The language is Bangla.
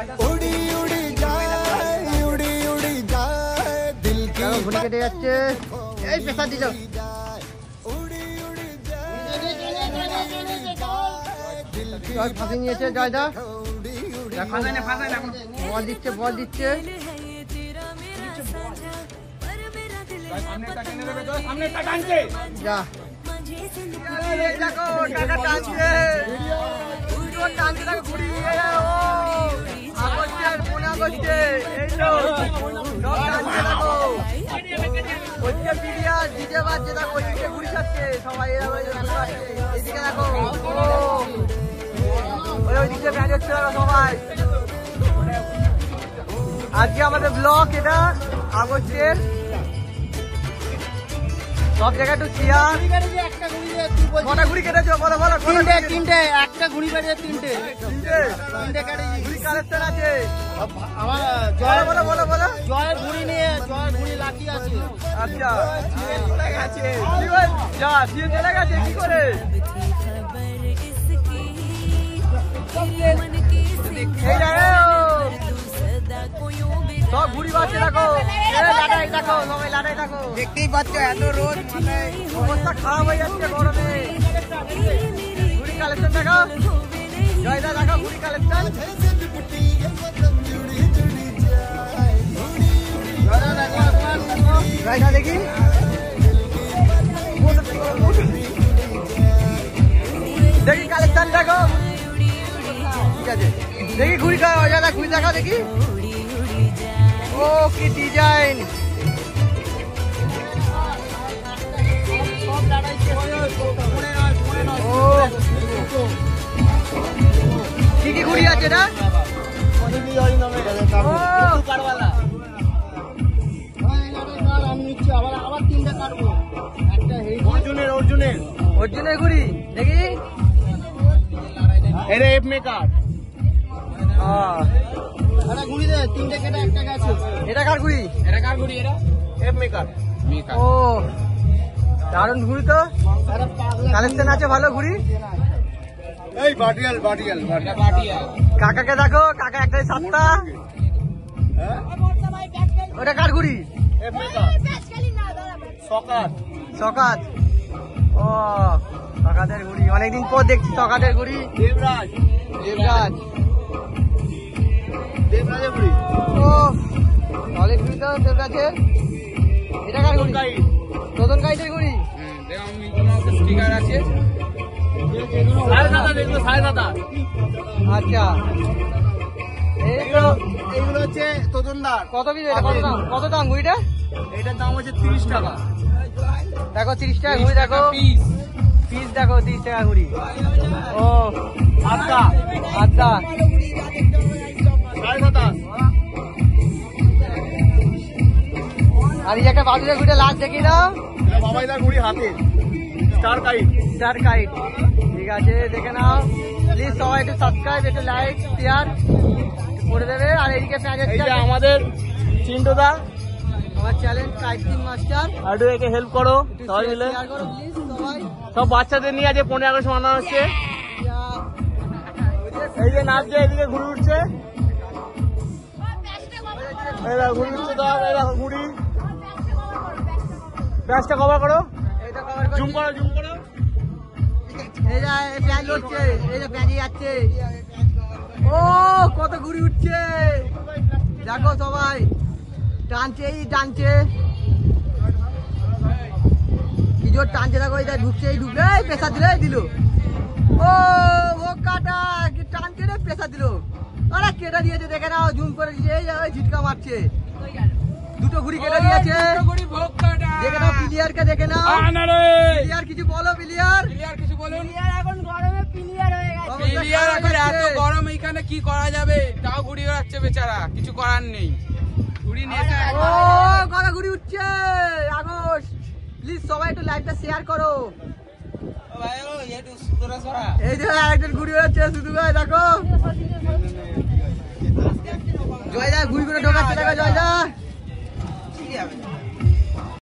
उड़ी उड़ी जाए उड़ी उड़ी जाए दिल की ঘুরে কেটে যাচ্ছে এই পেশা দিল उड़ी उड़ी जाए জয় ফাঁসি নিয়েছে জয়দা उड़ी उड़ी বল দিচ্ছে যা দেখো টাকা টানছে টানছে দেখো ঘুরি আগস্টের 15 আগস্টে এই তো সব টানছে দেখো ওইদিকে পিরিয়ার ডিজে বাজছে দেখো ওইদিকে ঘুরি খাচ্ছে সবাই এইদিকে দেখো ওইদিকে ব্যান্ড হচ্ছে দেখো সবাই আজকে আমাদের ব্লগ এটা আগস্টের সব জায়গায় একটু চেয়ার কটা ঘুড়ি কেটেছো বলো তিনটে একটা ঘুড়ি বেরিয়ে তিনটে ঘুড়ি কালেকশন আছে আমার বলো জয়ের ঘুড়ি নিয়ে জয়ের ঘুড়ি লাঠি আছে। আচ্ছা যা দিয়ে চলে গেছে কি করে সব ঘুড়ি বাজছে দেখো লাটাই দেখো সবাই লাটাই দেখো দেখতেই পাচ্ছ এত রোদ মানে অবস্থা খারাপ হয়ে যাচ্ছে গরমে ঘুড়ি কালেকশন দেখো জয়দা দেখো ঘুড়ি কালেকশন জয়দা দেখি দেখি কালেকশন দেখো ঠিক আছে দেখি ঘুড়ি জয়দা ঘুড়ি দেখো দেখি ও কি ডিজাইন ও কি কি ঘুড়ি আছে না আবার তিনটা কাটবো একটা অর্জুনের ঘুড়ি দেখি এটা এফ মেকার এটা ঘুড়ি দে তিনটে কেটে একটা গেছে এটা কার ঘুড়ি এটা কার ঘুড়ি এটা এফ মেকার ও দারুণ ঘুড়ি তো কালেকশন আছে ভালো ঘুড়ি এই বাটিয়াল কাকাকে দেখো কাকা একটাই 7টা ওটা কার ঘুড়ি এফ মেকার সকাত ও সকাতের ঘুড়ি অনেকদিন পর দেখছি সকাতের ঘুড়ি দেবরাজ ঘুড়ি ও অনেক ঘুড়ি তো দেবরাজের এটা কার ঘুড়ি তোদন গাইডের ঘুড়ি স্টিকার আছে 7.5 দেখলো 7.5 আচ্ছা এইগুলো হচ্ছে তোদনদার কত পিস এটা কত দাম ঘুড়িটা এটার দাম হচ্ছে 30 টাকা দেখো 30 টাকা ঘুড়ি দেখো পিস দেখো 30 টাকা ঘুড়ি ও আচ্ছা আর এই একটা বাদুড়ের ঘুড়ি লাস্ট দেখিয়ে দাও বাবাইদার ঘুড়ি হাতে স্টার কাইট ঠিক আছে দেখে নাও প্লিজ সবাই একটু সাবস্ক্রাইব একটু লাইক শেয়ার করে দেবে আর এদিকে আমাদের চিন্টুদা আমার চ্যালেঞ্জ কাইটিং মাস্টার আর একে হেল্প করো সবাই মিলে শেয়ার করো প্লিজ সবাই সব বাচ্চাদের নিয়ে আজকে 15 আগস্ট মানানো হচ্ছে এই যে নাচছে এদিকে ঘুরে উঠছে ঘুরে উঠছে তো ঘুড়ি ব্যাসটা কভার করো এইটা কভার করো জুম করো এই যে প্যান উঠছে এই যে প্যানি যাচ্ছে ও কত ঘুড়ি উঠছে দেখো সবাই টানছে কি জোর টানছে দেখো এটা ঢুকছে ঢুকলে পেশা দিল ও কাটা কি টানছে রে পেশা দিল আরে কেটে দিয়েছে দেখে নাও জুম করে দিয়েছে এই ঝিটকা মারছে দুটো ঘুড়ি কেটে দিয়েছে দেখে নাও প্লেয়ারকে দেখে নাও প্লেয়ার কিছু বলো প্লেয়ার কিছু বলুন এখন গরমে প্লেয়ার হয়ে গেছে প্লেয়ার এখন এত গরম এখানে কি করা যাবে তাও ঘুড়ি উড়াচ্ছে বেচারা কিছু করার নেই ঘুড়ি নিয়ে ও কত ঘুড়ি উঠছে আগস্ট প্লিজ সবাই একটু লাইভটা শেয়ার করো এই যে আরেকজন ঘুড়ি উড়াচ্ছে শুধু ভাই দেখো জয়দা ঘুড়ি করে ঢোকাচ্ছে দেখো জয়দা